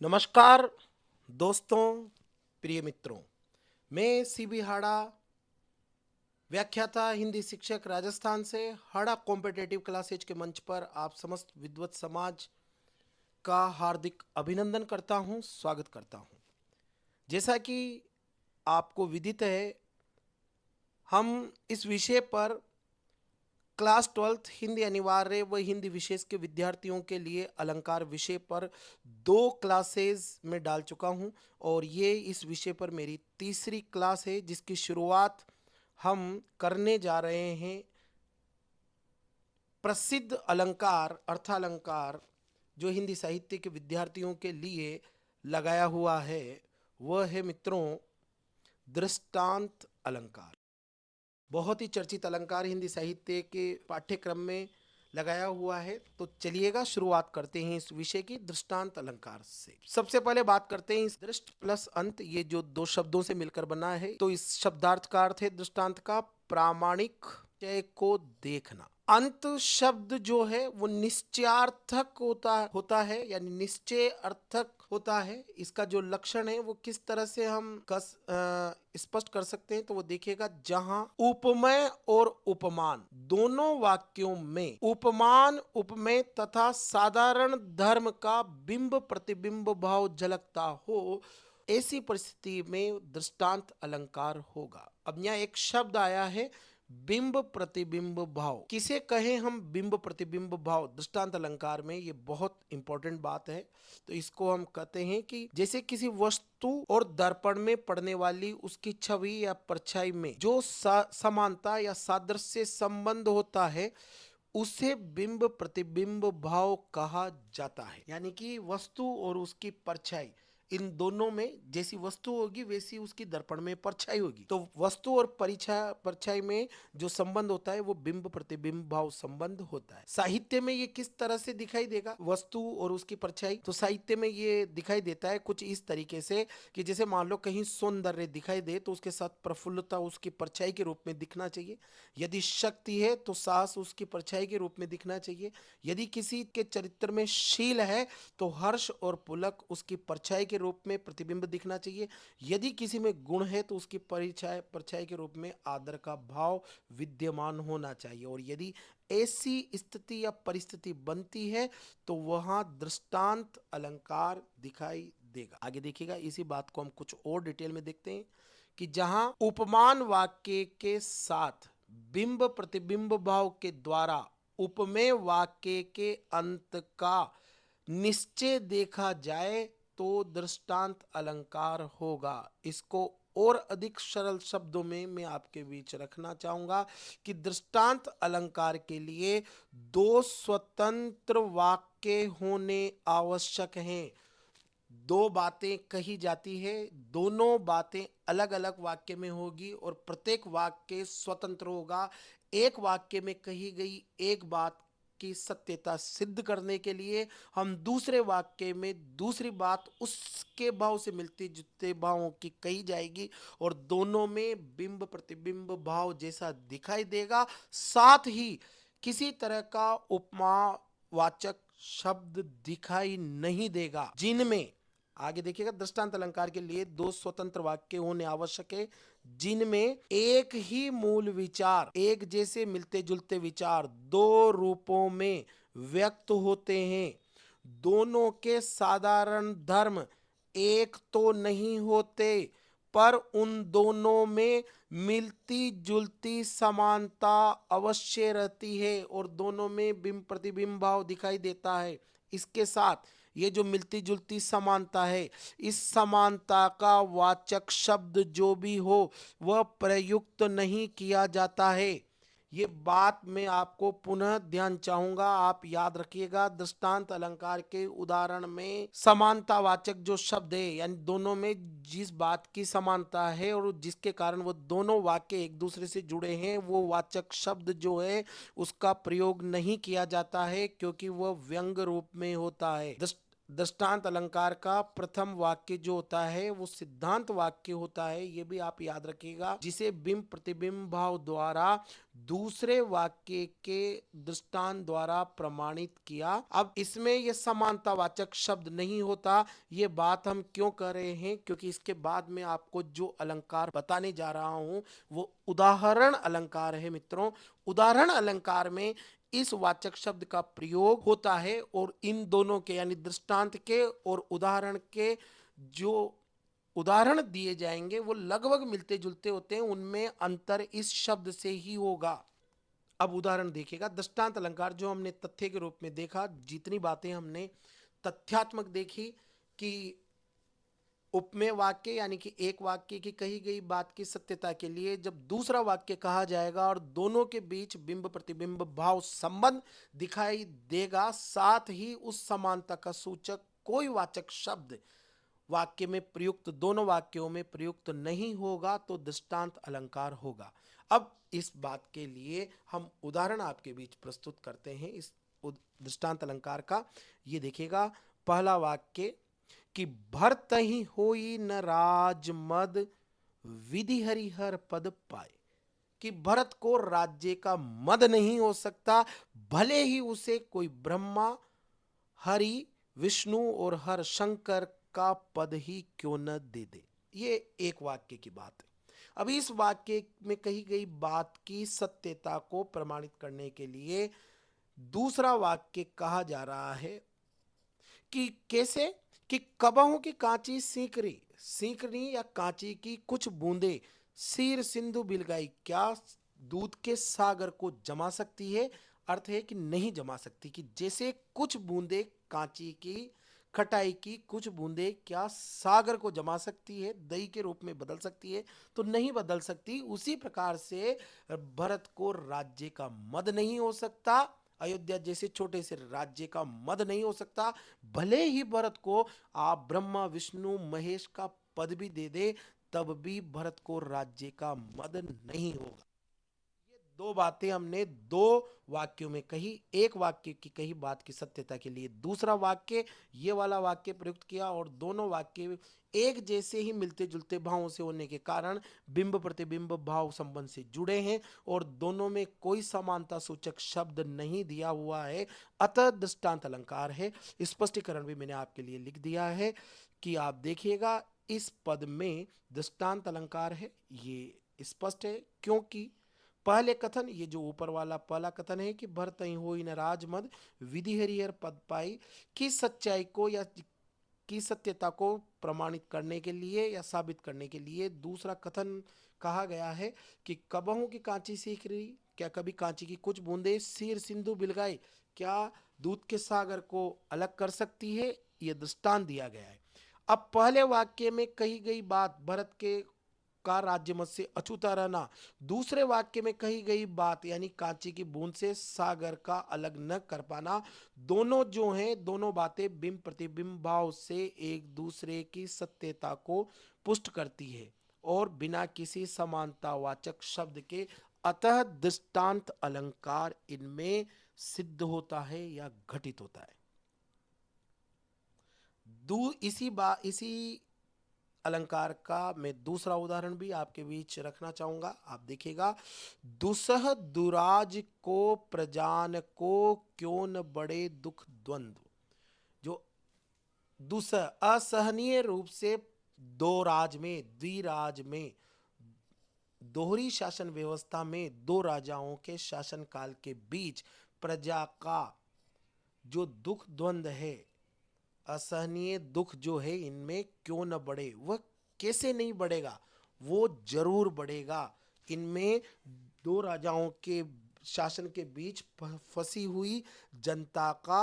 नमस्कार दोस्तों, प्रिय मित्रों। मैं सीबी हाड़ा, व्याख्याता हिंदी शिक्षक राजस्थान से हाड़ा कॉम्पिटेटिव क्लासेज के मंच पर आप समस्त विद्वत समाज का हार्दिक अभिनंदन करता हूं, स्वागत करता हूं। जैसा कि आपको विदित है, हम इस विषय पर क्लास 12th हिंदी अनिवार्य व हिंदी विशेष के विद्यार्थियों के लिए अलंकार विषय पर 2 क्लासेस में डाल चुका हूं और ये इस विषय पर मेरी तीसरी क्लास है, जिसकी शुरुआत हम करने जा रहे हैं। प्रसिद्ध अलंकार अर्थालंकार जो हिंदी साहित्य के विद्यार्थियों के लिए लगाया हुआ है, वह है मित्रों दृष्टांत अलंकार। बहुत ही चर्चित अलंकार हिंदी साहित्य के पाठ्यक्रम में लगाया हुआ है। तो चलिएगा शुरुआत करते हैं इस विषय की दृष्टांत अलंकार से। सबसे पहले बात करते हैं इस दृष्ट प्लस अंत, ये जो 2 शब्दों से मिलकर बना है। तो इस शब्दार्थ का अर्थ है दृष्टांत का प्रामाणिक निश्चय को देखना। अंत शब्द जो है वो निश्चयार्थक होता है, यानी निश्चय अर्थक होता है। इसका जो लक्षण है वो किस तरह से हम स्पष्ट कर सकते हैं, तो वो देखिएगा, जहां उपमेय और उपमान दोनों वाक्यों में उपमान उपमेय तथा साधारण धर्म का बिंब प्रतिबिंब भाव झलकता हो, ऐसी परिस्थिति में दृष्टांत अलंकार होगा। अब यहाँ एक शब्द आया है बिंब प्रतिबिंब भाव। किसे कहें हम बिंब प्रतिबिंब भाव दृष्टांत अलंकार में, ये बहुत इंपॉर्टेंट बात है। तो इसको हम कहते हैं कि जैसे किसी वस्तु और दर्पण में पड़ने वाली उसकी छवि या परछाई में जो समानता या सादृश्य संबंध होता है, उसे बिंब प्रतिबिंब भाव कहा जाता है। यानी कि वस्तु और उसकी परछाई, इन दोनों में जैसी वस्तु होगी वैसी उसकी दर्पण में परछाई होगी। तो वस्तु और परछाई में जो संबंध होता है वो बिंब प्रतिबिंब भाव संबंध होता है। साहित्य में ये किस तरह से दिखाई देगा, वस्तु और उसकी परछाई? तो साहित्य में ये दिखाई देता है कुछ इस तरीके से कि जैसे मान लो कहीं सौंदर्य दिखाई दे तो उसके साथ प्रफुल्लता उसकी परछाई के रूप में दिखना चाहिए। यदि शक्ति है तो साहस उसकी परछाई के रूप में दिखना चाहिए। यदि किसी के चरित्र में शील है तो हर्ष और पुलक उसकी परछाई के रूप में प्रतिबिंब दिखना चाहिए। यदि किसी में गुण है तो उसकी परछाई के रूप में आदर का भाव विद्यमान होना चाहिए। और यदि ऐसी स्थिति या परिस्थिति बनती है तो वहां दृष्टांत अलंकार दिखाई देगा। आगे देखिएगा, इसी बात को हम कुछ और डिटेल में देखते हैं कि जहां उपमान वाक्य के साथ बिंब प्रतिबिंब भाव के द्वारा उपमेय वाक्य के अंत का निश्चय देखा जाए तो दृष्टांत अलंकार होगा। इसको और अधिक सरल शब्दों में मैं आपके बीच रखना चाहूंगा कि दृष्टांत अलंकार के लिए 2 स्वतंत्र वाक्य होने आवश्यक हैं। 2 बातें कही जाती है, दोनों बातें अलग अलग वाक्य में होगी और प्रत्येक वाक्य स्वतंत्र होगा। एक वाक्य में कही गई एक बात की सत्यता सिद्ध करने के लिए हम दूसरे वाक्य में दूसरी बात उसके भाव से मिलती जुलते भावों की कही जाएगी और दोनों में बिंब प्रतिबिंब भाव जैसा दिखाई देगा। साथ ही किसी तरह का उपमा वाचक शब्द दिखाई नहीं देगा, जिनमें आगे देखिएगा, दृष्टांत अलंकार के लिए 2 स्वतंत्र वाक्य होने आवश्यक है जिनमें एक ही मूल विचार, एक जैसे मिलते जुलते विचार 2 रूपों में व्यक्त होते हैं। दोनों के साधारण धर्म एक तो नहीं होते, पर उन दोनों में मिलती जुलती समानता अवश्य रहती है और दोनों में बिंब प्रतिबिंब भाव दिखाई देता है। इसके साथ ये जो मिलती जुलती समानता है, इस समानता का वाचक शब्द जो भी हो वह प्रयुक्त नहीं किया जाता है। ये बात मैं आपको पुनः ध्यान चाहूंगा, आप याद रखिएगा। दृष्टांत अलंकार के उदाहरण में समानतावाचक जो शब्द है, यानी दोनों में जिस बात की समानता है और जिसके कारण वो दोनों वाक्य एक दूसरे से जुड़े हैं, वो वाचक शब्द जो है उसका प्रयोग नहीं किया जाता है क्योंकि वह व्यंग रूप में होता है। दृष्टांत अलंकार का प्रथम वाक्य जो होता है वो सिद्धांत वाक्य होता है, ये भी आप याद रखिएगा, जिसे बिंब प्रतिबिंब भाव द्वारा दूसरे वाक्य के दृष्टांत द्वारा प्रमाणित किया। अब इसमें ये समानतावाचक शब्द नहीं होता। ये बात हम क्यों कर रहे हैं, क्योंकि इसके बाद में आपको जो अलंकार बताने जा रहा हूं वो उदाहरण अलंकार है मित्रों। उदाहरण अलंकार में इस वाचक शब्द का प्रयोग होता है और इन दोनों के यानी दृष्टांत के और उदाहरण के जो उदाहरण दिए जाएंगे वो लगभग मिलते जुलते होते हैं, उनमें अंतर इस शब्द से ही होगा। अब उदाहरण देखिएगा। दृष्टांत अलंकार जो हमने तथ्य के रूप में देखा, जितनी बातें हमने तथ्यात्मक देखी कि उपमेय वाक्य यानी कि एक वाक्य की कही गई बात की सत्यता के लिए जब दूसरा वाक्य कहा जाएगा और दोनों के बीच बिंब प्रतिबिंब भाव संबंध दिखाई देगा, साथ ही उस समानता का सूचक कोई वाचक शब्द वाक्य में प्रयुक्त दोनों वाक्यों में प्रयुक्त नहीं होगा तो दृष्टांत अलंकार होगा। अब इस बात के लिए हम उदाहरण आपके बीच प्रस्तुत करते हैं इस दृष्टांत अलंकार का। ये देखिएगा, पहला वाक्य कि भरतहि होई न राज मद विधि हरिहर पद पाए, कि भरत को राज्य का मद नहीं हो सकता, भले ही उसे कोई ब्रह्मा, हरि, विष्णु और हर शंकर का पद ही क्यों न दे दे। ये एक वाक्य की बात है। अब इस वाक्य में कही गई बात की सत्यता को प्रमाणित करने के लिए दूसरा वाक्य कहा जा रहा है कि कैसे, कि कबहू की कांची सीकरी सीकरी या कांची की कुछ बूंदे सीर सिंधु बिलगाई क्या दूध के सागर को जमा सकती है। अर्थ है कि नहीं जमा सकती, कि जैसे कुछ बूंदे कांची की खटाई की कुछ बूंदे क्या सागर को जमा सकती है, दही के रूप में बदल सकती है, तो नहीं बदल सकती। उसी प्रकार से भरत को राज्य का मद नहीं हो सकता, अयोध्या जैसे छोटे से राज्य का मद नहीं हो सकता, भले ही भरत को आप ब्रह्मा विष्णु महेश का पद भी दे दे तब भी भरत को राज्य का मद नहीं होगा। दो बातें हमने दो वाक्यों में कही। एक वाक्य की कही बात की सत्यता के लिए दूसरा वाक्य ये वाला वाक्य प्रयुक्त किया और दोनों वाक्य एक जैसे ही मिलते जुलते भावों से होने के कारण बिंब प्रतिबिंब भाव संबंध से जुड़े हैं और दोनों में कोई समानता सूचक शब्द नहीं दिया हुआ है, अतः दृष्टांत अलंकार है। स्पष्टीकरण भी मैंने आपके लिए लिख दिया है कि आप देखिएगा इस पद में दृष्टांत अलंकार है, ये स्पष्ट है क्योंकि पहले कथन, ये जो ऊपर वाला पहला कथन है कि भरतहि होई न राजमद विधि हरिहर पद पाई, की सच्चाई को या की सत्यता को प्रमाणित करने के लिए या साबित करने के लिए दूसरा कथन कहा गया है कि कबहू की कांची सीख रही, क्या कभी कांची की कुछ बूंदे सीर सिंधु बिलगाई क्या दूध के सागर को अलग कर सकती है, यह दृष्टांत दिया गया है। अब पहले वाक्य में कही गई बात भरत के का राज्य मत से अछूता रहना, दूसरे वाक्य में कही गई बात यानी कांची की बूंद से सागर का अलग न कर पाना, दोनों जो हैं दोनों बातें बिंब प्रतिबिंब भाव से एक दूसरे की सत्यता को पुष्ट करती है और बिना किसी समानतावाचक शब्द के, अतः दृष्टांत अलंकार इनमें सिद्ध होता है या घटित होता है। इसी अलंकार का मैं दूसरा उदाहरण भी आपके बीच रखना चाहूंगा। आप देखिएगा, दुसह दुराज को प्रजान को क्यों न बड़े दुख द्वंद्व, जो दुसह असहनीय रूप से दो राज में द्विराज में दोहरी शासन व्यवस्था में दो राजाओं के शासन काल के बीच प्रजा का जो दुख द्वंद्व है, असहनीय दुख जो है इनमें क्यों न बढ़े, वह कैसे नहीं बढ़ेगा, वो जरूर बढ़ेगा। इनमें दो राजाओं के शासन के बीच फंसी हुई जनता का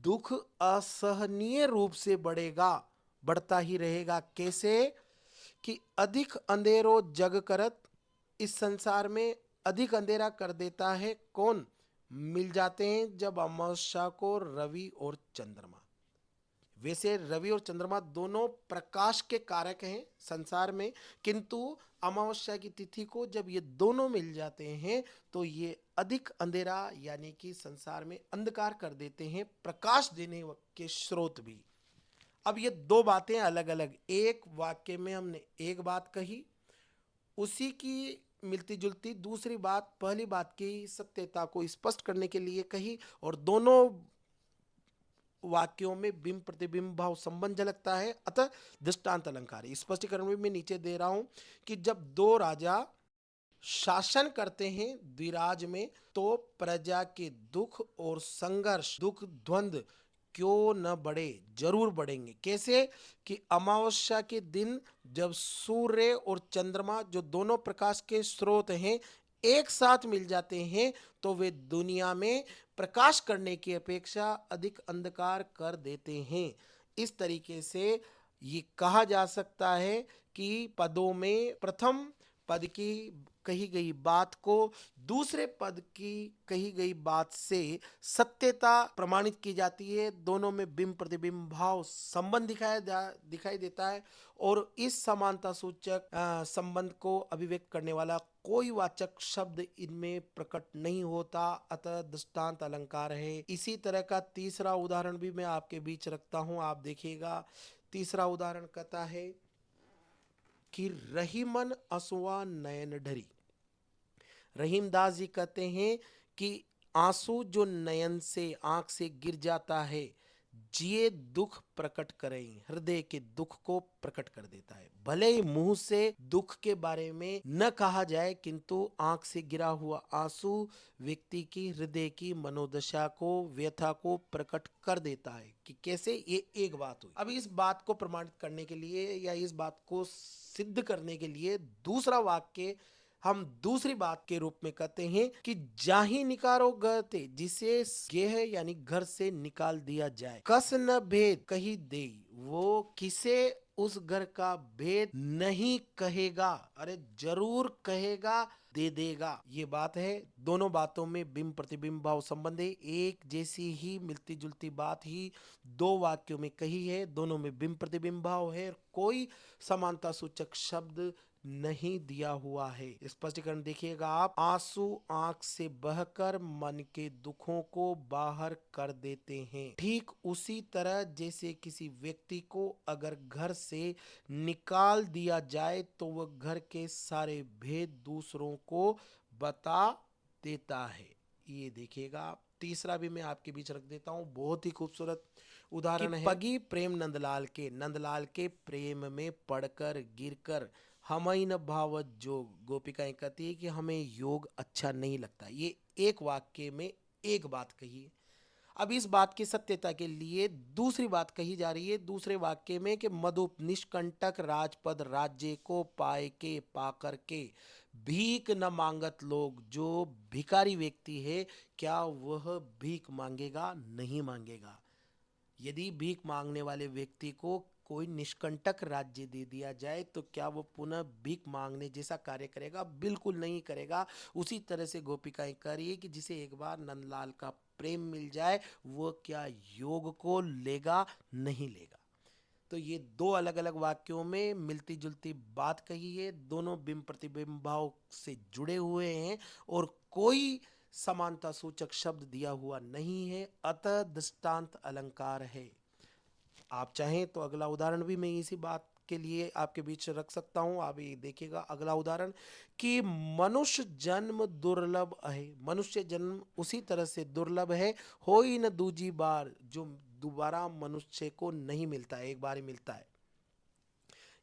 दुख असहनीय रूप से बढ़ेगा, बढ़ता ही रहेगा। कैसे, कि अधिक अंधेरो जग करत, इस संसार में अधिक अंधेरा कर देता है कौन, मिल जाते हैं जब अमावस्या को रवि और चंद्रमा। वैसे रवि और चंद्रमा दोनों प्रकाश के कारक हैं संसार में, किंतु अमावस्या की तिथि को जब ये दोनों मिल जाते हैं तो ये अधिक अंधेरा यानी कि संसार में अंधकार कर देते हैं, प्रकाश देने के स्रोत भी। अब ये दो बातें अलग अलग, एक वाक्य में हमने एक बात कही, उसी की मिलती जुलती दूसरी बात पहली बात की सत्यता को स्पष्ट करने के लिए कही, और दोनों वाक्यों में बिंब प्रतिबिंब भाव संबंध झलकता है। अतः दृष्टांत अलंकार है। स्पष्टीकरण भी मैं नीचे दे रहा हूं कि जब दो राजा शासन करते हैं द्विराज में, तो प्रजा के दुख और संघर्ष, दुख द्वंद्व क्यों न बढ़े, जरूर बढ़ेंगे। कैसे कि अमावस्या के दिन जब सूर्य और चंद्रमा, जो दोनों प्रकाश के स्रोत हैं, एक साथ मिल जाते हैं, तो वे दुनिया में प्रकाश करने की अपेक्षा अधिक अंधकार कर देते हैं। इस तरीके से ये कहा जा सकता है कि पदों में प्रथम पद की कही गई बात को दूसरे पद की कही गई बात से सत्यता प्रमाणित की जाती है। दोनों में बिंब प्रतिबिंब भाव संबंध दिखाई देता है, और इस समानता सूचक संबंध को अभिव्यक्त करने वाला कोई वाचक शब्द इनमें प्रकट नहीं होता। अतः दृष्टांत अलंकार है। इसी तरह का तीसरा उदाहरण भी मैं आपके बीच रखता हूं, आप देखिएगा। तीसरा उदाहरण कहता है कि रही मन असुआ नयन ढरी। रहीमदास जी कहते हैं कि आंसू जो नयन से, आंख से गिर जाता है, जिए दुख प्रकट करें, हृदय के दुख को प्रकट कर देता है। भले ही मुंह से दुख के बारे में न कहा जाए, किंतु आंख से गिरा हुआ आंसू व्यक्ति की हृदय की मनोदशा को, व्यथा को प्रकट कर देता है। कि कैसे, ये एक बात हुई। अब इस बात को प्रमाणित करने के लिए या इस बात को सिद्ध करने के लिए दूसरा वाक्य हम दूसरी बात के रूप में कहते हैं कि जाही निकारो गते, जिसे गेह यानी घर से निकाल दिया जाए। कस न भेद कही दे, वो किसे उस घर का भेद नहीं कहेगा, अरे जरूर कहेगा, दे देगा। ये बात है। दोनों बातों में बिंब प्रतिबिंब भाव संबंध है। एक जैसी ही मिलती जुलती बात ही दो वाक्यों में कही है, दोनों में बिंब प्रतिबिंब भाव है, कोई समानता सूचक शब्द नहीं दिया हुआ है। स्पष्टीकरण देखिएगा आप। आंसू आंख से बहकर मन के दुखों को बाहर कर देते हैं। ठीक उसी तरह जैसे किसी व्यक्ति को अगर घर से निकाल दिया जाए तो वह घर के सारे भेद दूसरों को बता देता है। ये देखिएगा आप। तीसरा भी मैं आपके बीच रख देता हूं, बहुत ही खूबसूरत उदाहरण है। पगी प्रेम नंदलाल के प्रेम में पड़कर गिरकर हमई न भावत जोग। गोपिकाएं कहती है कि हमें योग अच्छा नहीं लगता। ये एक वाक्य में एक बात कही है। अब इस बात की सत्यता के लिए दूसरी बात कही जा रही है दूसरे वाक्य में कि मधुप निष्कंटक राजपद राज्य को पाए के पाकर के भीख न मांगत लोग। जो भिखारी व्यक्ति है, क्या वह भीख मांगेगा? नहीं मांगेगा। यदि भीख मांगने वाले व्यक्ति को कोई निष्कंटक राज्य दे दिया जाए तो क्या वो पुनः भीख मांगने जैसा कार्य करेगा? बिल्कुल नहीं करेगा। उसी तरह से गोपिकाएं कह रही है कि जिसे एक बार नंदलाल का प्रेम मिल जाए, वो क्या योग को लेगा? नहीं लेगा। तो ये दो अलग अलग वाक्यों में मिलती जुलती बात कही है, दोनों बिंब प्रतिबिंब भाव से जुड़े हुए हैं और कोई समानता सूचक शब्द दिया हुआ नहीं है। अतः दृष्टांत अलंकार है। आप चाहें तो अगला उदाहरण भी मैं इसी बात के लिए आपके बीच रख सकता हूं। आप ये देखिएगा अगला उदाहरण कि मनुष्य जन्म दुर्लभ है। मनुष्य जन्म उसी तरह से दुर्लभ है, हो ही न दूजी बार, जो दोबारा मनुष्य को नहीं मिलता है, एक बार ही मिलता है।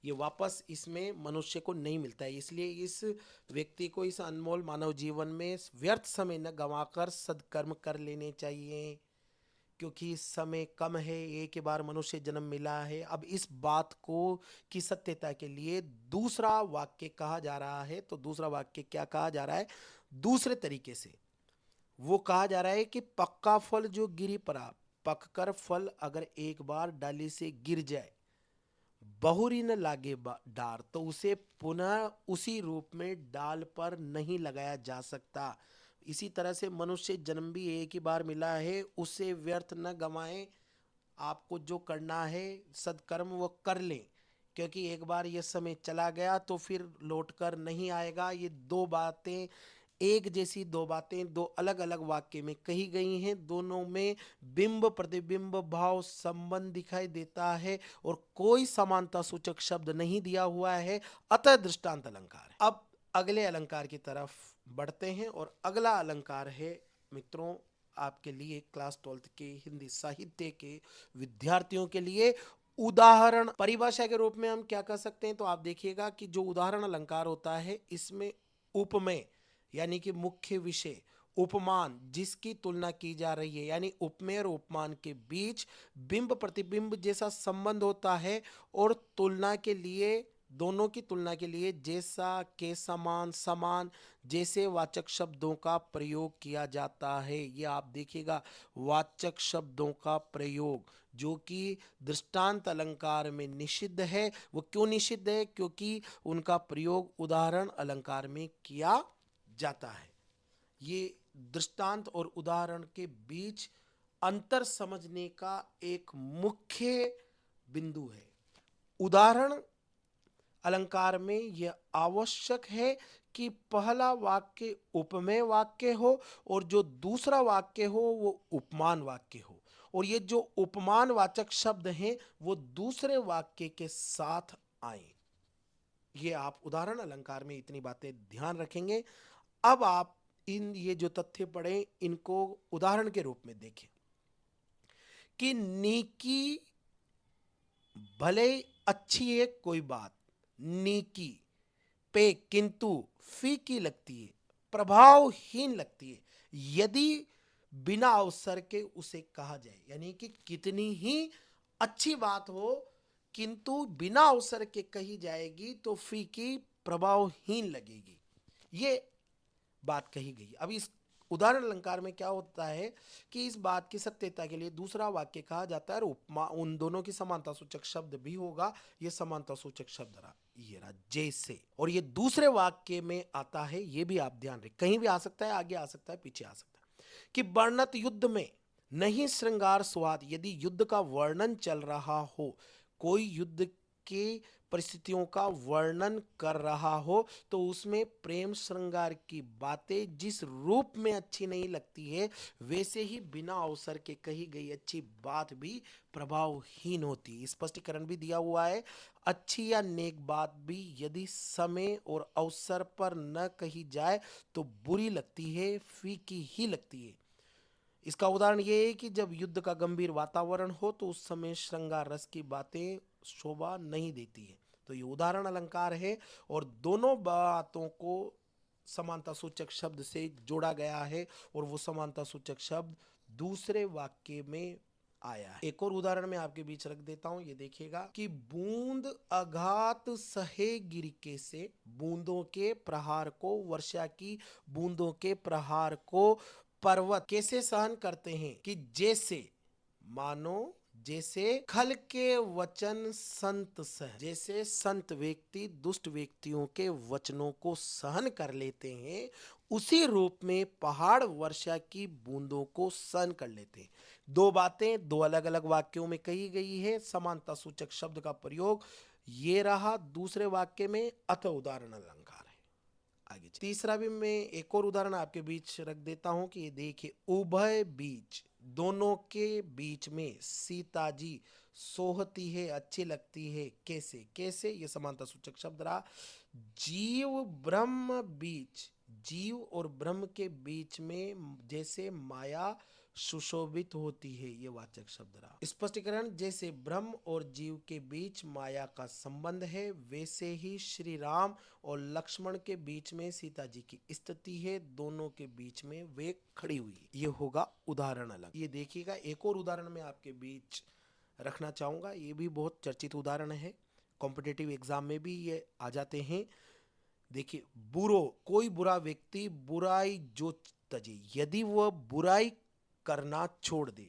ये वापस इसमें मनुष्य को नहीं मिलता है। इसलिए इस व्यक्ति को इस अनमोल मानव जीवन में व्यर्थ समय न गंवाकर सदकर्म कर लेने चाहिए, क्योंकि समय कम है, एक ही बार मनुष्य जन्म मिला है। अब इस बात को की सत्यता के लिए दूसरा वाक्य कहा जा रहा है। तो दूसरा वाक्य क्या कहा जा रहा है? दूसरे तरीके से वो कहा जा रहा है कि पक्का फल जो गिरी पड़ा, पककर फल अगर एक बार डाली से गिर जाए, बहुरी न लागे डार, तो उसे पुनः उसी रूप में डाल पर नहीं लगाया जा सकता। इसी तरह से मनुष्य जन्म भी एक ही बार मिला है, उसे व्यर्थ न गंवाएं। आपको जो करना है सदकर्म वो कर लें, क्योंकि एक बार ये समय चला गया तो फिर लौट कर नहीं आएगा। ये दो बातें एक जैसी दो बातें दो अलग अलग वाक्य में कही गई हैं, दोनों में बिंब प्रतिबिंब भाव संबंध दिखाई देता है और कोई समानता सूचक शब्द नहीं दिया हुआ है, अतः दृष्टांत अलंकार है। अब अगले अलंकार की तरफ बढ़ते हैं और अगला अलंकार है मित्रों आपके लिए क्लास 12th के हिंदी साहित्य के विद्यार्थियों के लिए उदाहरण। परिभाषा के रूप में हम क्या कर सकते हैं, तो आप देखिएगा कि जो उदाहरण अलंकार होता है इसमें उपमेय यानी कि मुख्य विषय, उपमान जिसकी तुलना की जा रही है यानी उपमेय और उपमान के बीच बिंब प्रतिबिंब जैसा संबंध होता है और तुलना के लिए, दोनों की तुलना के लिए जैसा के समान समान जैसे वाचक शब्दों का प्रयोग किया जाता है। ये आप देखिएगा वाचक शब्दों का प्रयोग जो कि दृष्टांत अलंकार में निषिद्ध है। वो क्यों निषिद्ध है? क्योंकि उनका प्रयोग उदाहरण अलंकार में किया जाता है। ये दृष्टांत और उदाहरण के बीच अंतर समझने का एक मुख्य बिंदु है। उदाहरण अलंकार में यह आवश्यक है कि पहला वाक्य उपमेय वाक्य हो और जो दूसरा वाक्य हो वो उपमान वाक्य हो, और ये जो उपमान वाचक शब्द हैं वो दूसरे वाक्य के साथ आए। ये आप उदाहरण अलंकार में इतनी बातें ध्यान रखेंगे। अब आप ये जो तथ्य पढ़े इनको उदाहरण के रूप में देखें कि नीकी भले अच्छी है कोई बात, नीकी पे किंतु फीकी लगती है, प्रभावहीन लगती है यदि बिना अवसर के उसे कहा जाए। यानी कि कितनी ही अच्छी बात हो किंतु बिना अवसर के कही जाएगी तो फीकी प्रभावहीन लगेगी, ये बात कही गई। अब इस उदाहरण अलंकार में क्या होता है कि इस बात की सत्यता के लिए दूसरा वाक्य कहा जाता है और उपमा उन दोनों की समानता सूचक शब्द भी होगा। ये समानता सूचक शब्द रहा, ये रहा जैसे, और ये दूसरे वाक्य में आता है। ये भी आप ध्यान रखें, कहीं भी आ सकता है, आगे आ सकता है, पीछे आ सकता है। कि वर्णत युद्ध में नहीं श्रृंगार स्वाद, यदि युद्ध का वर्णन चल रहा हो, कोई युद्ध के परिस्थितियों का वर्णन कर रहा हो तो उसमें प्रेम श्रृंगार की बातें जिस रूप में अच्छी नहीं लगती है वैसे ही बिना अवसर के कही गई अच्छी बात भी प्रभावहीन होती। स्पष्टीकरण भी दिया हुआ है, अच्छी या नेक बात भी यदि समय और अवसर पर न कही जाए तो बुरी लगती है, फीकी ही लगती है। इसका उदाहरण ये है कि जब युद्ध का गंभीर वातावरण हो तो उस समय श्रृंगार रस की बातें शोभा नहीं देती है। तो ये उदाहरण अलंकार है और दोनों बातों को समानता सूचक शब्द से जोड़ा गया है और वो समानता सूचक शब्द दूसरे वाक्य में आया है। एक और उदाहरण मैं आपके बीच रख देता हूं, ये देखिएगा कि बूंद आघात सहे गिरके से, बूंदों के प्रहार को, वर्षा की बूंदों के प्रहार को पर्वत कैसे सहन करते हैं कि जैसे, मानो जैसे खल के वचन संत सह, जैसे संत व्यक्ति दुष्ट व्यक्तियों के वचनों को सहन कर लेते हैं उसी रूप में पहाड़ वर्षा की बूंदों को सहन कर लेते हैं। दो बातें दो अलग अलग वाक्यों में कही गई है, समानता सूचक शब्द का प्रयोग ये रहा दूसरे वाक्य में, अतः उदाहरण अलंकार है। आगे तीसरा भी मैं एक और उदाहरण आपके बीच रख देता हूं कि ये देखिए, उभय बीच, दोनों के बीच में सीता जी सोहती है, अच्छी लगती है, कैसे कैसे, ये समानता सूचक शब्द रहा। जीव ब्रह्म बीच, जीव और ब्रह्म के बीच में जैसे माया सुशोभित होती है, ये वाचक शब्द रहा। स्पष्टीकरण, जैसे ब्रह्म और जीव के बीच माया का संबंध है वैसे ही श्री राम और लक्ष्मण के बीच में सीता जी की स्थिति है, दोनों के बीच में वे खड़ी हुई है। ये होगा उदाहरण अलग। ये देखिएगा एक और उदाहरण मैं आपके बीच रखना चाहूंगा, ये भी बहुत चर्चित उदाहरण है, कॉम्पिटिटिव एग्जाम में भी ये आ जाते हैं। देखिए, बुरो, कोई बुरा व्यक्ति बुराई जो तजे, यदि वह बुराई करना छोड़ दे,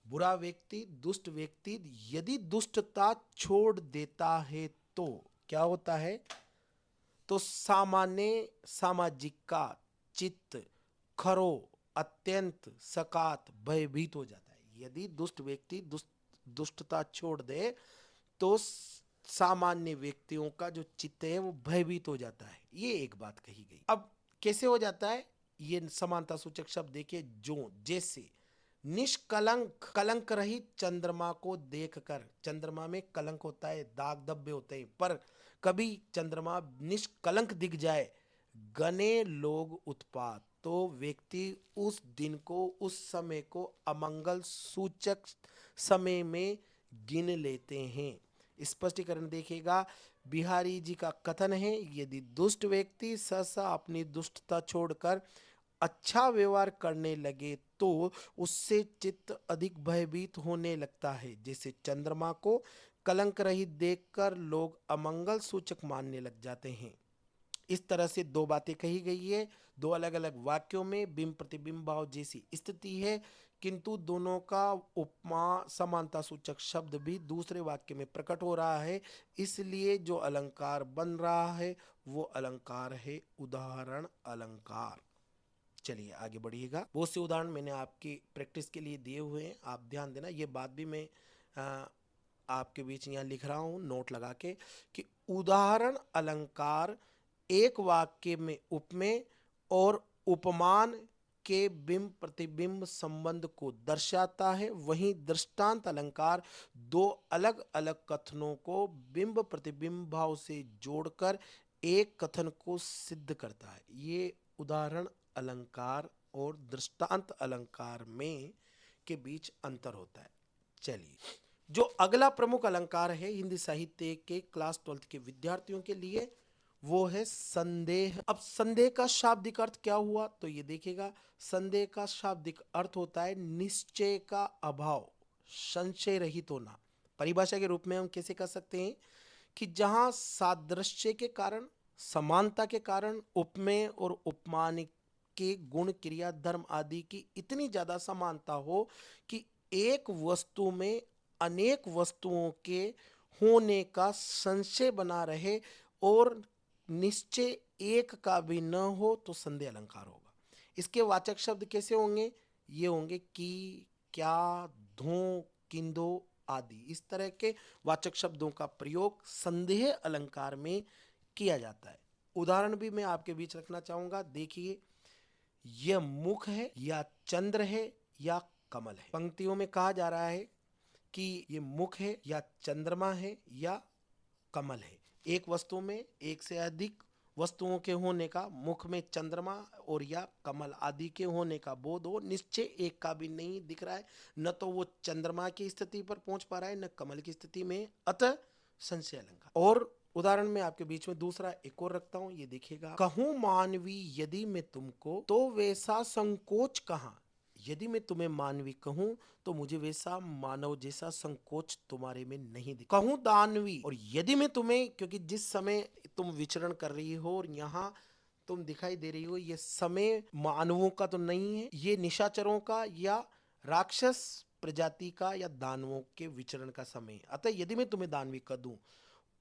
बुरा व्यक्ति दुष्ट व्यक्ति यदि दुष्टता छोड़ देता है तो क्या होता है, तो सामान्य सामाजिक का चित्त खरो अत्यंत सकात भयभीत हो जाता है। यदि दुष्ट व्यक्ति दुष्टता छोड़ दे तो सामान्य व्यक्तियों का जो चित्त है वो भयभीत हो जाता है, ये एक बात कही गई। अब कैसे हो जाता है? ये समानता सूचक शब्द देखिए, जो, जैसे। निष्कलंक, कलंक रहित चंद्रमा को देखकर, चंद्रमा में कलंक होता है, दाग धब्बे होते हैं, पर कभी चंद्रमा निष्कलंक दिख जाए, गने लोग उत्पात, तो व्यक्ति उस दिन को, उस समय को अमंगल सूचक समय में गिन लेते हैं। स्पष्टीकरण देखिएगा, बिहारी जी का कथन है, यदि दुष्ट व्यक्ति सहसा अपनी दुष्टता छोड़कर अच्छा व्यवहार करने लगे तो उससे चित्त अधिक भयभीत होने लगता है। जैसे चंद्रमा को कलंक रहित देखकर लोग अमंगल सूचक मानने लग जाते हैं। इस तरह से दो बातें कही गई है, दो अलग अलग वाक्यों में बिंब प्रतिबिंब भाव जैसी स्थिति है, किंतु दोनों का उपमा समानता सूचक शब्द भी दूसरे वाक्य में प्रकट हो रहा है। इसलिए जो अलंकार बन रहा है वो अलंकार है उदाहरण अलंकार। चलिए आगे बढ़िएगा। बहुत से उदाहरण मैंने आपकी प्रैक्टिस के लिए दिए हुए हैं, आप ध्यान देना। ये बात भी मैं आपके बीच यहाँ लिख रहा हूँ नोट लगा के, कि उदाहरण अलंकार एक वाक्य में उपमेय और उपमान के बिंब प्रतिबिंब संबंध को दर्शाता है, वहीं दृष्टांत अलंकार दो अलग अलग कथनों को बिंब प्रतिबिंब भाव से जोड़कर एक कथन को सिद्ध करता है। ये उदाहरण अलंकार और दृष्टांत अलंकार में के बीच अंतर होता है। चलिए, जो अगला प्रमुख अलंकार है हिंदी साहित्य के क्लास 12th के विद्यार्थियों के लिए, वो है संदेह। अब संदेह का शाब्दिक अर्थ क्या हुआ, तो ये देखिएगा, संदेह का शाब्दिक अर्थ होता है निश्चय का अभाव, संशय रहित होना। परिभाषा के रूप में हम कैसे कर सकते हैं कि जहां सादृश्य के कारण, समानता के कारण उपमेय और उपमान के गुण, क्रिया, धर्म आदि की इतनी ज्यादा समानता हो कि एक वस्तु में अनेक वस्तुओं के होने का संशय बना रहे और निश्चय एक का भी न हो, तो संदेह अलंकार होगा। इसके वाचक शब्द कैसे होंगे? ये होंगे की, क्या, धो, किंदो आदि। इस तरह के वाचक शब्दों का प्रयोग संदेह अलंकार में किया जाता है। उदाहरण भी मैं आपके बीच रखना चाहूंगा। देखिए, यह मुख है या चंद्र है या कमल है। पंक्तियों में कहा जा रहा है कि ये मुख है या चंद्रमा है या कमल है। एक वस्तु में एक से अधिक वस्तुओं के होने का, मुख में चंद्रमा और या कमल आदि के होने का बोध हो, निश्चय एक का भी नहीं दिख रहा है, न तो वो चंद्रमा की स्थिति पर पहुंच पा रहा है न कमल की स्थिति में, अतः संशय अलंकार। और उदाहरण में आपके बीच में दूसरा एक और रखता हूं, ये देखिएगा, कहूं मानवी यदि मैं तुमको, तो वैसा संकोच कहां। यदि मैं तुम्हें मानवी कहूं तो मुझे वैसा मानव जैसा संकोच तुम्हारे में नहीं दिखा। कहूं दानवी, और यदि मैं तुम्हें, क्योंकि जिस समय तुम विचरण कर रही हो और यहाँ तुम दिखाई दे रही हो, ये समय मानवों का तो नहीं है, ये निशाचरों का या राक्षस प्रजाति का या दानवों के विचरण का समय। अतः यदि मैं तुम्हें दानवी कह दूं,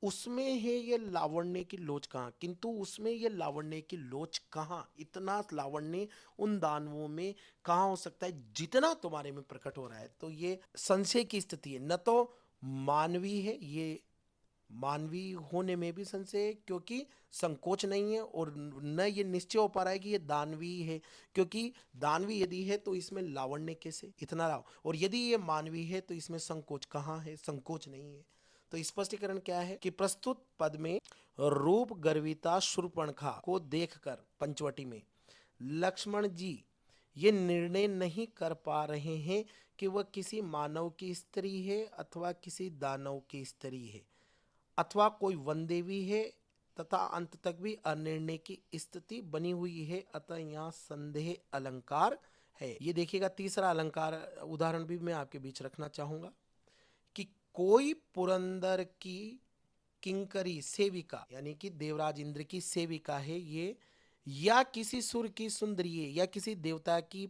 उसमें है ये लावण्य की लोच कहाँ, किंतु उसमें ये लावण्य की लोच कहाँ, इतना लावण्य उन दानवों में कहाँ हो सकता है जितना तुम्हारे में प्रकट हो रहा है। तो ये संशय की स्थिति है, न तो मानवी है, ये मानवी होने में भी संशय है क्योंकि संकोच नहीं है, और न ये निश्चय हो पा रहा है कि ये दानवी है, क्योंकि दानवी यदि है तो इसमें लावण्य कैसे, इतना लाव, और यदि ये मानवी है तो इसमें संकोच कहाँ है, संकोच नहीं है। तो स्पष्टीकरण क्या है कि प्रस्तुत पद में रूप गर्विता शूर्पणखा को देखकर पंचवटी में लक्ष्मण जी ये निर्णय नहीं कर पा रहे हैं कि वह किसी मानव की स्त्री है अथवा किसी दानव की स्त्री है, अथवा कोई वन देवी है, तथा अंत तक भी अनिर्णय की स्थिति बनी हुई है, अतः यहाँ संदेह अलंकार है। ये देखिएगा, तीसरा अलंकार उदाहरण भी मैं आपके बीच रखना चाहूंगा कि कोई पुरंदर की किंकरी सेविका, यानी कि देवराज इंद्र की सेविका है ये, या किसी सुर की सुंदरी है, या किसी देवता की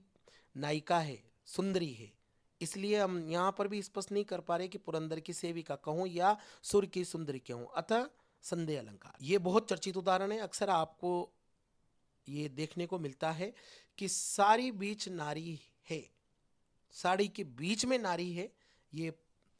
नायिका है, सुंदरी है। इसलिए हम यहाँ पर भी स्पष्ट नहीं कर पा रहे कि पुरंदर की सेविका कहूं या सुर की सुंदरी कहूं, अतः संदेह अलंकार। ये बहुत चर्चित उदाहरण है, अक्सर आपको ये देखने को मिलता है कि सारी बीच नारी है, साड़ी के बीच में नारी है। ये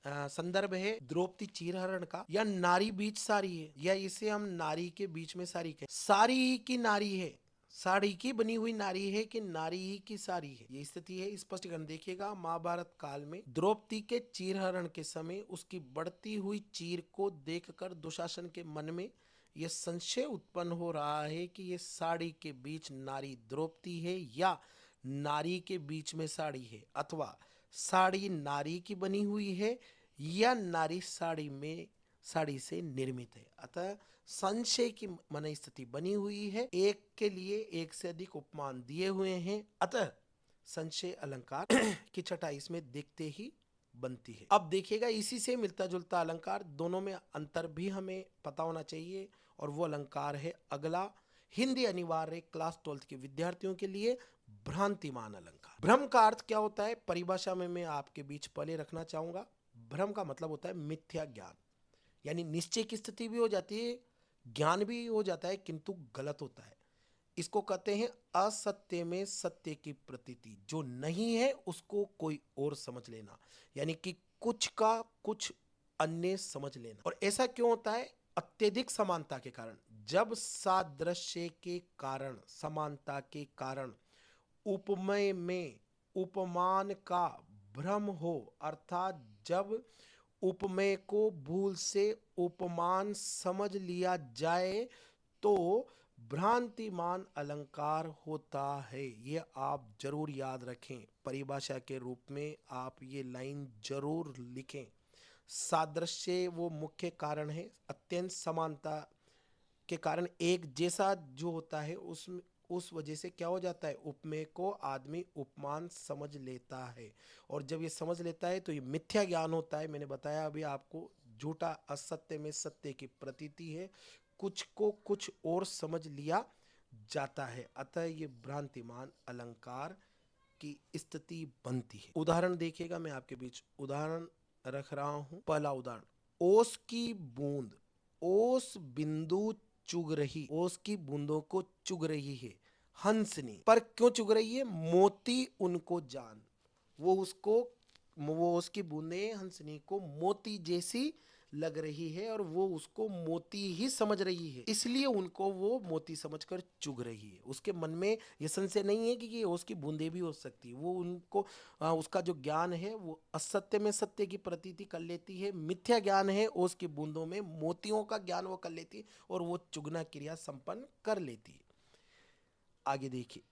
संदर्भ है द्रौपदी चीरहरण का, या नारी बीच सारी है, या इसे हम नारी के बीच में सारी कहें, सारी की नारी है, साड़ी की बनी हुई नारी है कि नारी ही की साड़ी है, ये स्थिति है। स्पष्टीकरण देखिएगा। महाभारत काल में द्रौपदी के चीरहरण के समय उसकी बढ़ती हुई चीर को देखकर दुशासन के मन में यह संशय उत्पन्न हो रहा है कि ये साड़ी के बीच नारी द्रौपदी है या नारी के बीच में साड़ी है, अथवा साड़ी नारी की बनी हुई है या नारी साड़ी से निर्मित है। अतः संशय की मन स्थिति बनी हुई है। एक के लिए एक से अधिक उपमान दिए हुए हैं, अतः संशय अलंकार की छटा इसमें देखते ही बनती है। अब देखिएगा, इसी से मिलता जुलता अलंकार, दोनों में अंतर भी हमें पता होना चाहिए, और वो अलंकार है अगला, हिंदी अनिवार्य क्लास 12 के विद्यार्थियों के लिए, भ्रांतिमान अलंकार। भ्रम का अर्थ क्या होता है, परिभाषा में मैं आपके बीच पहले रखना चाहूंगा। भ्रम का मतलब होता है मिथ्या ज्ञान, यानी निश्चय की स्थिति भी हो जाती है, ज्ञान भी हो जाता है, किंतु गलत होता है। इसको कहते हैं असत्य में सत्य की प्रतीति। जो नहीं है उसको कोई और समझ लेना, यानी कि कुछ का कुछ अन्य समझ लेना। और ऐसा क्यों होता है? अत्यधिक समानता के कारण। जब सादृश्य के कारण, समानता के कारण उपमेय में उपमान का भ्रम हो, अर्थात जब उपमेय को भूल से उपमान समझ लिया जाए तो भ्रांतिमान अलंकार होता है। ये आप जरूर याद रखें, परिभाषा के रूप में आप ये लाइन जरूर लिखें। सादृश्य वो मुख्य कारण है, अत्यंत समानता के कारण एक जैसा जो होता है उस वजह से क्या हो जाता है, उपमेय को आदमी उपमान समझ लेता है, और जब ये समझ लेता है तो ये मिथ्या ज्ञान होता है। मैंने बताया अभी आपको, झूठा, असत्य में सत्य की प्रतीति है, कुछ को कुछ और समझ लिया जाता है, अतः ये भ्रांतिमान अलंकार की स्थिति बनती है। उदाहरण देखिएगा, मैं आपके बीच उदाहरण रख रहा हूं। पहला उदाहरण, ओस की बूंद ओस बिंदु चुग रही, ओस की बूंदों को चुग रही है हंसनी, पर क्यों चुग रही है? मोती उनको जान। वो उसकी बूंदें हंसनी को मोती जैसी लग रही है, और वो उसको मोती ही समझ रही है, इसलिए उनको वो मोती समझकर चुग रही है। उसके मन में ये संशय नहीं है कि ये उसकी बूंदें भी हो सकती है। वो उनको उसका जो ज्ञान है वो असत्य में सत्य की प्रतीति कर लेती है, मिथ्या ज्ञान है उसकी बूंदों में मोतियों का ज्ञान वो कर लेती है, और वो चुगना क्रिया संपन्न कर लेती है। आगे देखिए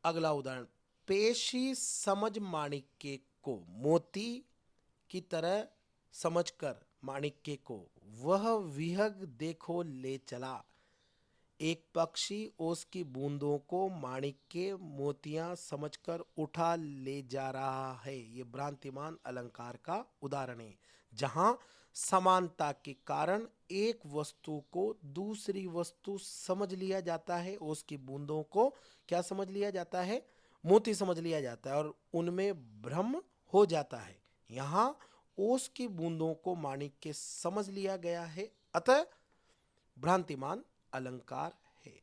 अगला उदाहरण, पेशी समझ माणिक्य को मोती की तरह समझकर माणिक्य को वह विहग देखो ले चला। एक पक्षी ओस की बूंदों को माणिक्य मोतियां समझकर उठा ले जा रहा है। ये भ्रांतिमान अलंकार का उदाहरण है, जहां समानता के कारण एक वस्तु को दूसरी वस्तु समझ लिया जाता है। ओस की बूंदों को क्या समझ लिया जाता है? मोती समझ लिया जाता है, और उनमें भ्रम हो जाता है। यहाँ ओस की बूंदों को माणिक्य समझ लिया गया है, अतः भ्रांतिमान अलंकार है।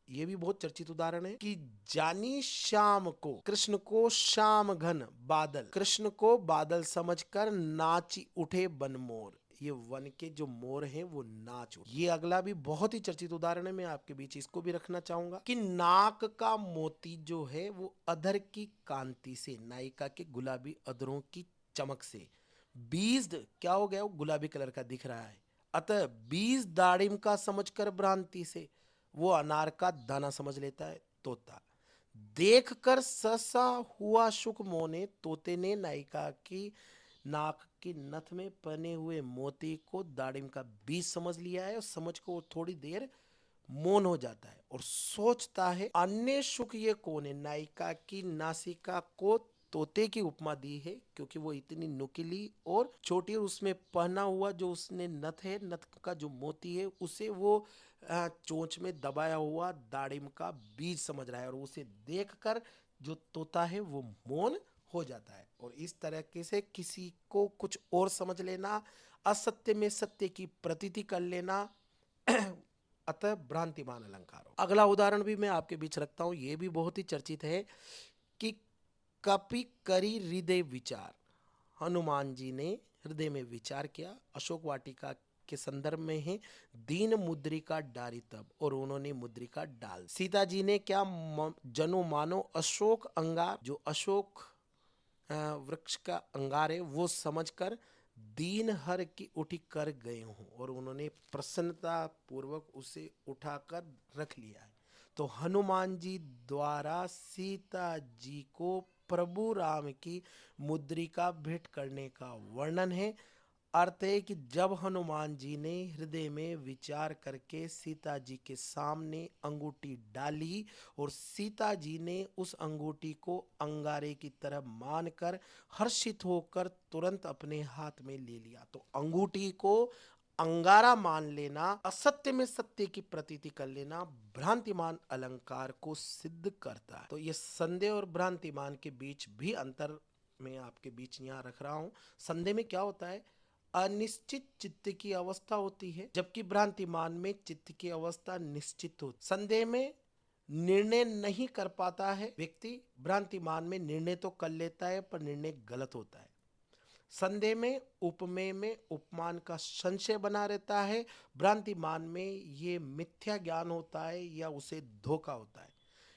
यह भी बहुत चर्चित उदाहरण है कि जानी श्याम को, कृष्ण को श्याम घन बादल, कृष्ण को बादल समझकर नाची उठे बनमोर। ये वन के जो मोर हैं वो नाच उठे। ये अगला भी बहुत ही चर्चित उदाहरण है, मैं आपके बीच इसको भी रखना चाहूंगा कि नाक का मोती जो है वो अधर की कांति से, नायिका के गुलाबी अधरों की चमक से बीज क्या हो गया, वो गुलाबी कलर का दिख रहा है, अतः बीज दाड़िम का समझकर भ्रांति से वो अनार का दाना समझ लेता है तोता। देखकर ससा हुआ शुक मोने, तोते ने नायिका की नाक की नथ में पहने हुए मोती को दाड़िम का बीज समझ लिया है, और समझ को थोड़ी देर मौन हो जाता है और सोचता है अन्य शुक ये कौन है। नायिका की नासिका को तोते की उपमा दी है, क्योंकि वो इतनी नुकीली और छोटी, और उसमें पहना हुआ जो उसने नथ है, नथ का जो मोती है उसे वो चोंच में दबाया हुआ दाड़िम का बीज समझ रहा है, और उसे देखकर जो तोता है वो मौन हो जाता है। और इस तरह से किसी को कुछ और समझ लेना, असत्य में सत्य की प्रतीति कर लेना, अतः भ्रांतिमान अलंकार हो। अगला उदाहरण भी मैं आपके बीच रखता हूं, यह भी बहुत ही चर्चित है कि कपि करी हृदय विचार। हनुमान जी ने हृदय में विचार किया, अशोक वाटिका के संदर्भ में है। दीन मुद्रिका डारी तब, और उन्होंने मुद्रिका डाल। सीता जी ने क्या जनो मानो अशोक अंगार, जो अशोक वृक्ष का अंगार है वो समझकर दीन हर की उठी कर गए हूँ, और उन्होंने प्रसन्नता पूर्वक उसे उठाकर रख लिया है। तो हनुमान जी द्वारा सीता जी को प्रभु राम की मुद्रिका भेंट करने का वर्णन है। अर्थ है कि जब हनुमान जी ने हृदय में विचार करके सीता जी के सामने अंगूठी डाली और सीता जी ने उस अंगूठी को अंगारे की तरह मानकर हर्षित होकर तुरंत अपने हाथ में ले लिया। तो अंगूठी को अंगारा मान लेना, असत्य में सत्य की प्रतीति कर लेना, भ्रांतिमान अलंकार को सिद्ध करता है। तो ये संदेह और भ्रांतिमान के बीच भी अंतर मैं आपके बीच यहाँ रख रहा हूँ। संदेह में क्या होता है? अनिश्चित चित्त की अवस्था होती है, जबकि भ्रांतिमान में चित्त की अवस्था निश्चित होती। संदेह में निर्णय नहीं कर पाता है व्यक्ति, भ्रांतिमान में निर्णय तो कर लेता है पर निर्णय गलत होता है। संदेह में उपमेय में उपमान का संशय बना रहता है, भ्रांतिमान में ये मिथ्या ज्ञान होता है या उसे धोखा होता है।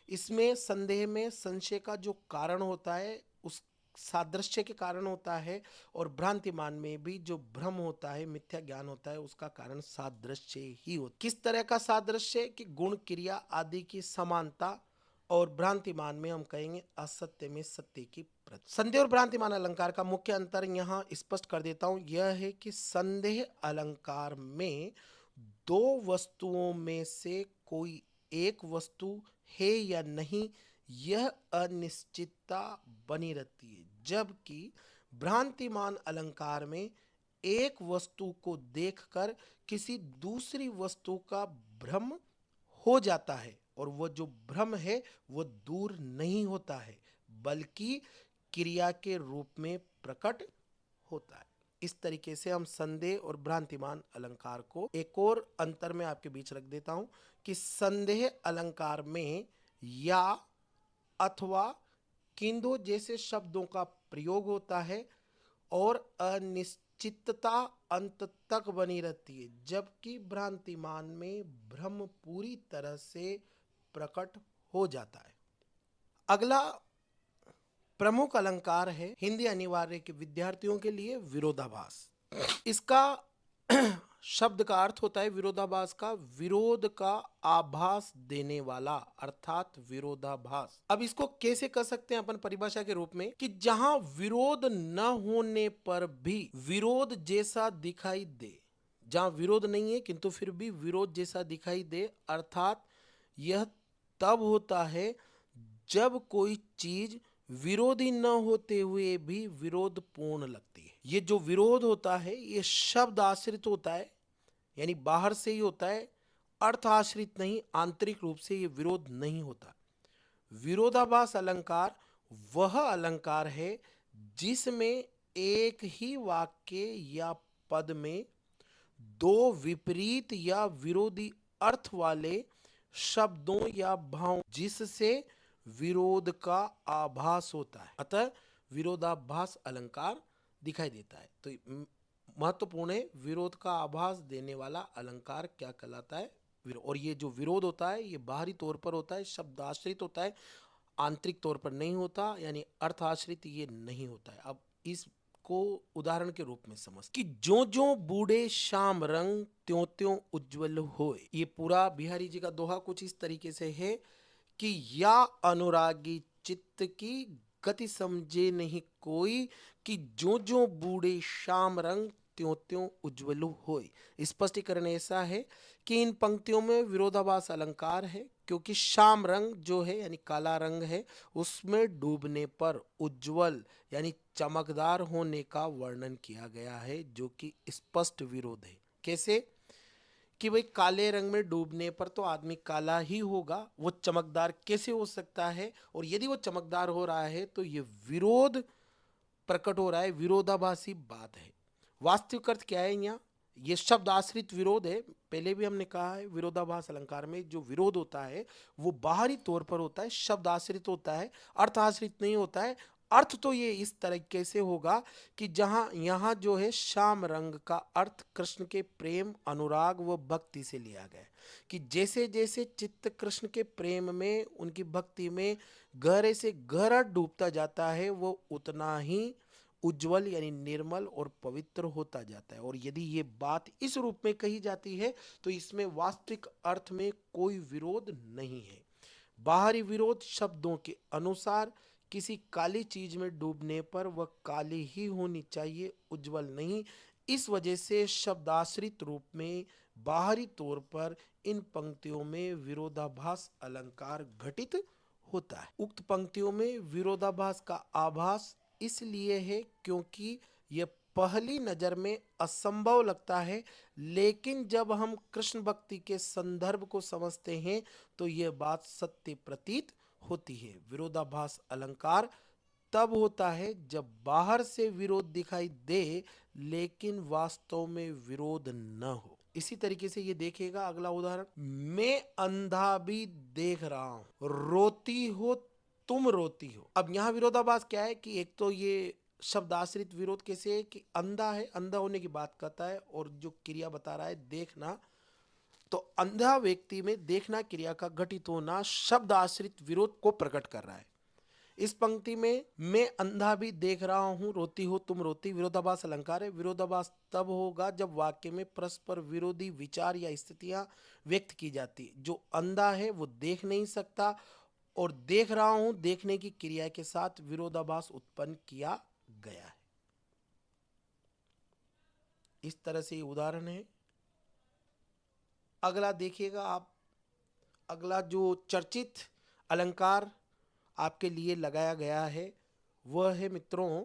इसमें संदेह में संशय का जो कारण होता है उस सादृश्य के कारण होता है, और भ्रांतिमान में भी जो भ्रम होता है, मिथ्या ज्ञान होता है, उसका कारण सादृश्य ही होता है। किस तरह का सादृश्य? कि गुण क्रिया आदि की समानता, और भ्रांतिमान में हम कहेंगे असत्य में सत्य की प्रति। संदेह और भ्रांतिमान अलंकार का मुख्य अंतर यहाँ स्पष्ट कर देता हूं, यह है कि संदेह अलंकार में दो वस्तुओं में से कोई एक वस्तु है या नहीं, यह अनिश्चितता बनी रहती है, जबकि भ्रांतिमान अलंकार में एक वस्तु को देखकर किसी दूसरी वस्तु का भ्रम हो जाता है, और वह जो भ्रम है वो दूर नहीं होता है बल्कि क्रिया के रूप में प्रकट होता है। इस तरीके से हम संदेह और भ्रांतिमान अलंकार को एक और अंतर में आपके बीच रख देता हूं कि संदेह अलंकार में या अथवा किंतु जैसे शब्दों का प्रयोग होता है और अनिश्चितता अंत तक बनी रहती है, जबकि भ्रांतिमान में भ्रम पूरी तरह से प्रकट हो जाता है। अगला प्रमुख अलंकार है हिंदी अनिवार्य के विद्यार्थियों के लिए विरोधाभास। इसका शब्द का अर्थ होता है विरोधाभास का विरोध का आभास देने वाला, अर्थात विरोधाभास। अब इसको कैसे कर सकते हैं अपन परिभाषा के रूप में कि जहां विरोध न होने पर भी विरोध जैसा दिखाई दे, जहां विरोध नहीं है किंतु फिर भी विरोध जैसा दिखाई दे, अर्थात यह तब होता है जब कोई चीज विरोधी न होते हुए भी विरोध पूर्ण लगती है। ये जो विरोध होता है ये शब्द आश्रित होता है, यानी बाहर से ही होता है, अर्थ आश्रित नहीं, आंतरिक रूप से ये विरोध नहीं होता। विरोधाभास अलंकार वह अलंकार है जिसमें एक ही वाक्य या पद में दो विपरीत या विरोधी अर्थ वाले शब्दों या भावों जिससे विरोध का आभास होता है, अतः विरोधाभास अलंकार दिखाई देता है। तो महत्वपूर्ण है, विरोध का आभास देने वाला अलंकार क्या कहलाता है? और ये जो विरोध होता है ये बाहरी तौर पर होता है, शब्द आश्रित होता है, आंतरिक तौर पर नहीं होता, यानी अर्थ आश्रित ये नहीं होता है। अब इसको उदाहरण के रूप में समझ कि जो जो बूढ़े श्याम रंग त्यों त्यों उज्जवल होए। ये पूरा बिहारी जी का दोहा कुछ इस तरीके से है कि या अनुरागी चित्त की गति समझे नहीं कोई, कि जो जो बूढ़े श्याम रंग त्यों त्यों उज्ज्वल होए। स्पष्टीकरण ऐसा है कि इन पंक्तियों में विरोधाभास अलंकार है, क्योंकि श्याम रंग जो है यानी काला रंग है, उसमें डूबने पर उज्ज्वल यानी चमकदार होने का वर्णन किया गया है, जो कि स्पष्ट विरोध है। कैसे? कि भाई काले रंग में डूबने पर तो आदमी काला ही होगा, वो चमकदार कैसे हो सकता है? और यदि वो चमकदार हो रहा है तो ये विरोध प्रकट हो रहा है, विरोधाभासी बात है। वास्तविक अर्थ क्या है यहाँ? ये शब्द आश्रित विरोध है। पहले भी हमने कहा है विरोधाभास अलंकार में जो विरोध होता है वो बाहरी तौर पर होता है, शब्द आश्रित होता है, अर्थ आश्रित नहीं होता है। अर्थ तो ये इस तरीके से होगा कि जहां यहाँ जो है श्याम रंग का अर्थ कृष्ण के प्रेम, अनुराग व भक्ति से लिया गया है कि जैसे जैसे चित्त कृष्ण के प्रेम में, उनकी भक्ति में गहरे से गहरा डूबता जाता है, वो उतना ही उज्जवल यानी निर्मल और पवित्र होता जाता है। और यदि ये बात इस रूप में कही जाती है तो इसमें वास्तविक अर्थ में कोई विरोध नहीं है। बाहरी विरोध शब्दों के अनुसार किसी काली चीज में डूबने पर वह काली ही होनी चाहिए, उज्जवल नहीं। इस वजह से शब्दाश्रित रूप में बाहरी तौर पर इन पंक्तियों में विरोधाभास अलंकार घटित होता है। उक्त पंक्तियों में विरोधाभास का आभास इसलिए है क्योंकि यह पहली नजर में असंभव लगता है, लेकिन जब हम कृष्ण भक्ति के संदर्भ को समझते हैं तो यह बात सत्य प्रतीत होती है। विरोधाभास अलंकार तब होता है जब बाहर से विरोध दिखाई दे लेकिन वास्तव में विरोध न हो। इसी तरीके से ये देखेगा अगला उदाहरण, मैं अंधा भी देख रहा हूं, रोती हो तुम रोती हो। अब यहां विरोधाभास क्या है कि एक तो ये शब्द आश्रित विरोध कैसे है कि अंधा है, अंधा होने की बात करता है, और जो क्रिया बता रहा है देखना, तो अंधा व्यक्ति में देखना क्रिया का घटित होना शब्द आश्रित विरोध को प्रकट कर रहा है। इस पंक्ति में मैं अंधा भी देख रहा हूं, रोती हो तुम रोती, विरोधाभास अलंकार है। विरोधाभास तब होगा जब वाक्य में परस्पर विरोधी विचार या स्थितियां व्यक्त की जाती। जो अंधा है वो देख नहीं सकता, और देख रहा हूं देखने की क्रिया के साथ विरोधाभास उत्पन्न किया गया है। इस तरह से ये उदाहरण है। अगला देखिएगा आप, अगला जो चर्चित अलंकार आपके लिए लगाया गया है वह है मित्रों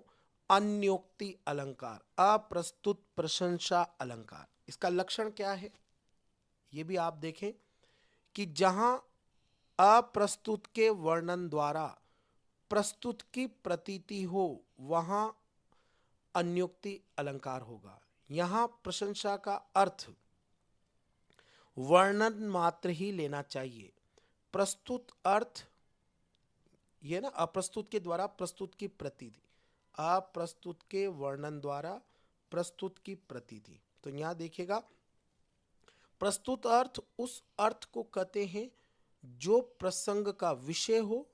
अन्योक्ति अलंकार, अप्रस्तुत प्रशंसा अलंकार। इसका लक्षण क्या है ये भी आप देखें कि जहां अप्रस्तुत के वर्णन द्वारा प्रस्तुत की प्रतीति हो वहां अन्योक्ति अलंकार होगा। यहां प्रशंसा का अर्थ वर्णन मात्र ही लेना चाहिए। प्रस्तुत अर्थ ये ना अप्रस्तुत के द्वारा प्रस्तुत की प्रतीति, अप्रस्तुत के वर्णन द्वारा प्रस्तुत की प्रतीति। तो यहां देखिएगा प्रस्तुत अर्थ उस अर्थ को कहते हैं जो प्रसंग का विषय हो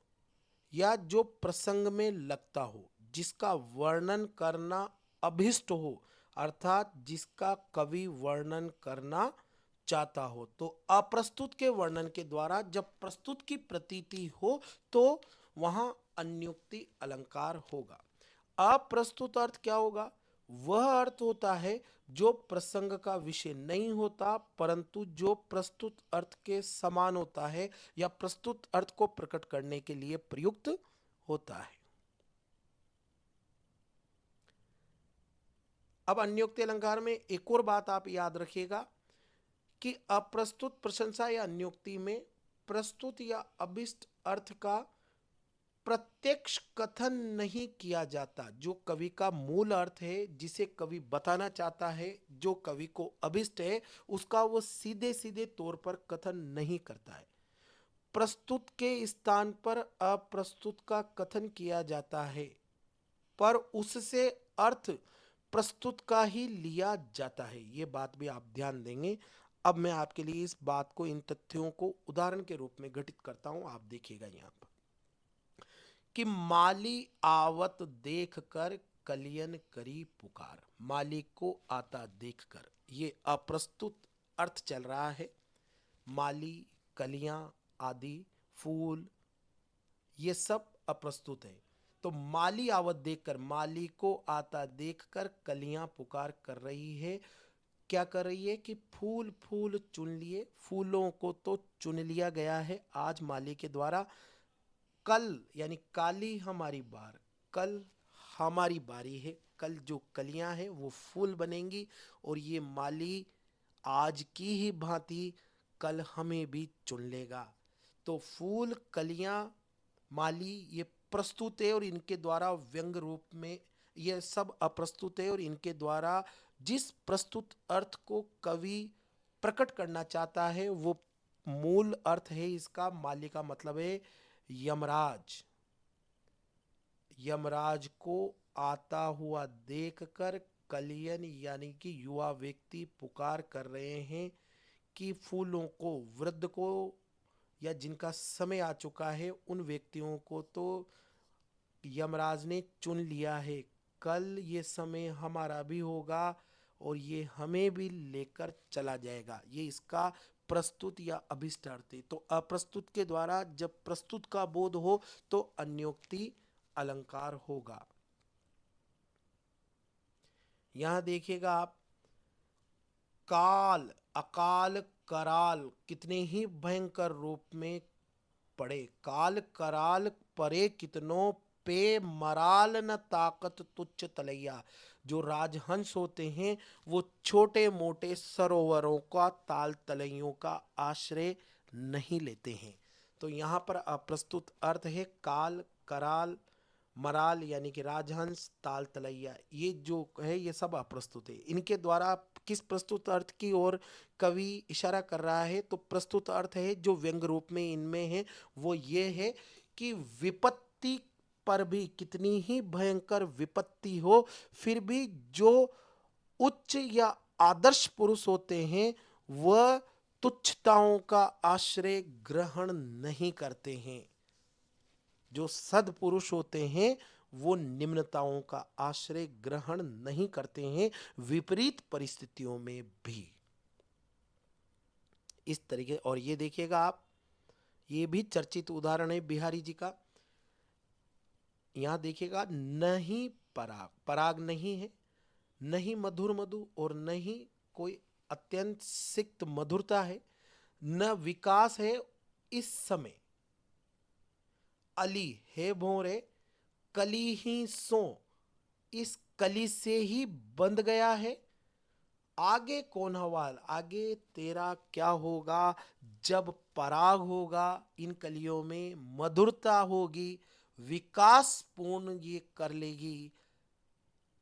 या जो प्रसंग में लगता हो, जिसका वर्णन करना अभिष्ट हो, अर्थात जिसका कवि वर्णन करना चाहता हो। तो अप्रस्तुत के वर्णन के द्वारा जब प्रस्तुत की प्रतीति हो तो वहां अन्योक्ति अलंकार होगा। अप्रस्तुत अर्थ क्या होगा? वह अर्थ होता है जो प्रसंग का विषय नहीं होता परंतु जो प्रस्तुत अर्थ के समान होता है या प्रस्तुत अर्थ को प्रकट करने के लिए प्रयुक्त होता है। अब अन्योक्ति अलंकार में एक और बात आप याद रखिएगा कि अप्रस्तुत प्रशंसा या अन्योक्ति में प्रस्तुत या अभिष्ट अर्थ का प्रत्यक्ष कथन नहीं किया जाता। जो कवि का मूल अर्थ है, जिसे कवि बताना चाहता है, जो कवि को अभिष्ट है, उसका वो सीधे सीधे तौर पर कथन नहीं करता है। प्रस्तुत के स्थान पर अप्रस्तुत का कथन किया जाता है, पर उससे अर्थ प्रस्तुत का ही लिया जाता है। ये बात भी आप ध्यान देंगे। अब मैं आपके लिए इस बात को, इन तथ्यों को उदाहरण के रूप में घटित करता हूं। आप देखिएगा यहां पर कि माली आवत देख कर कलियन करी पुकार। माली को आता देखकर, ये अप्रस्तुत अर्थ चल रहा है। माली, कलियां आदि, फूल, ये सब अप्रस्तुत है। तो माली आवत देखकर, माली को आता देखकर कलियां पुकार कर रही है। क्या कर रही है कि फूल फूल चुन लिए, फूलों को तो चुन लिया गया है आज माली के द्वारा। कल यानी काली हमारी बार, कल हमारी बारी है। कल जो कलियां हैं वो फूल बनेंगी और ये माली आज की ही भांति कल हमें भी चुन लेगा। तो फूल, कलियां, माली ये प्रस्तुत है और इनके द्वारा व्यंग रूप में ये सब अप्रस्तुत है, और इनके द्वारा जिस प्रस्तुत अर्थ को कवि प्रकट करना चाहता है वो मूल अर्थ है इसका। माली का मतलब है यमराज, यमराज को आता हुआ देखकर कलियन यानी कि युवा व्यक्ति पुकार कर रहे हैं कि फूलों को, वृद्ध को या जिनका समय आ चुका है उन व्यक्तियों को तो यमराज ने चुन लिया है। कल ये समय हमारा भी होगा और ये हमें भी लेकर चला जाएगा। ये इसका प्रस्तुत या अभिष्ट अर्थ है। तो अप्रस्तुत के द्वारा जब प्रस्तुत का बोध हो तो अन्योक्ति अलंकार होगा। यहां देखिएगा आप, काल, अकाल, कराल कितने ही भयंकर रूप में पड़े। काल कराल परे कितनों पे, मराल न ताकत तुच्छ तलैया। जो राजहंस होते हैं वो छोटे मोटे सरोवरों का, ताल तलैयों का आश्रय नहीं लेते हैं। तो यहाँ पर अप्रस्तुत अर्थ है काल, कराल, मराल यानी कि राजहंस, ताल तलैया, ये जो है ये सब अप्रस्तुत है। इनके द्वारा किस प्रस्तुत अर्थ की ओर कवि इशारा कर रहा है? तो प्रस्तुत अर्थ है जो व्यंग रूप में इनमें है वो ये है कि विपत्ति पर भी, कितनी ही भयंकर विपत्ति हो फिर भी जो उच्च या आदर्श पुरुष होते हैं वह तुच्छताओं का आश्रय ग्रहण नहीं करते हैं। जो सद्पुरुष होते हैं वो निम्नताओं का आश्रय ग्रहण नहीं करते हैं, विपरीत परिस्थितियों में भी। इस तरीके, और ये देखिएगा आप, ये भी चर्चित उदाहरण है बिहारी जी का। यहां देखिएगा, नहीं पराग, पराग नहीं है, नहीं मधुर मधु और नहीं कोई अत्यंत सिक्त मधुरता है, न विकास है इस समय, अली है भोरे, कली ही सो, इस कली से ही बंध गया है। आगे कौन हवाल, आगे तेरा क्या होगा जब पराग होगा, इन कलियों में मधुरता होगी, विकास पूर्ण ये कर लेगी,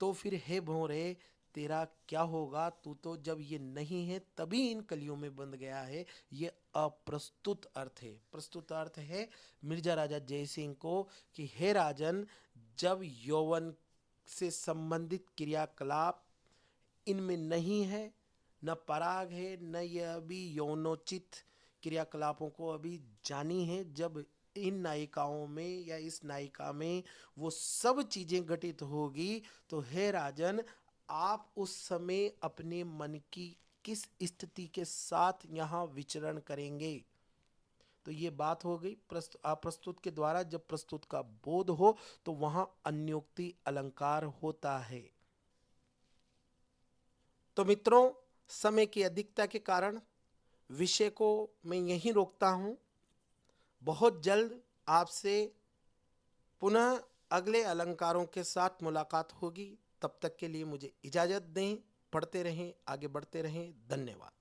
तो फिर हे भोरे तेरा क्या होगा, तू तो जब ये नहीं है तभी इन कलियों में बंध गया है। ये अप्रस्तुत अर्थ है। प्रस्तुत अर्थ है मिर्जा राजा जयसिंह को कि हे राजन, जब यौवन से संबंधित क्रियाकलाप इनमें नहीं है, न पराग है, न यह अभी यौनोचित क्रियाकलापों को अभी जानी है, जब इन नायिकाओं में या इस नायिका में वो सब चीजें घटित होगी तो हे राजन, आप उस समय अपने मन की किस स्थिति के साथ यहाँ विचरण करेंगे। तो ये बात हो गई अप्रस्तुत के द्वारा। जब प्रस्तुत का बोध हो तो वहां अन्योक्ति अलंकार होता है। तो मित्रों, समय की अधिकता के कारण विषय को मैं यहीं रोकता हूं। बहुत जल्द आपसे पुनः अगले अलंकारों के साथ मुलाकात होगी। तब तक के लिए मुझे इजाजत दें। पढ़ते रहें, आगे बढ़ते रहें। धन्यवाद।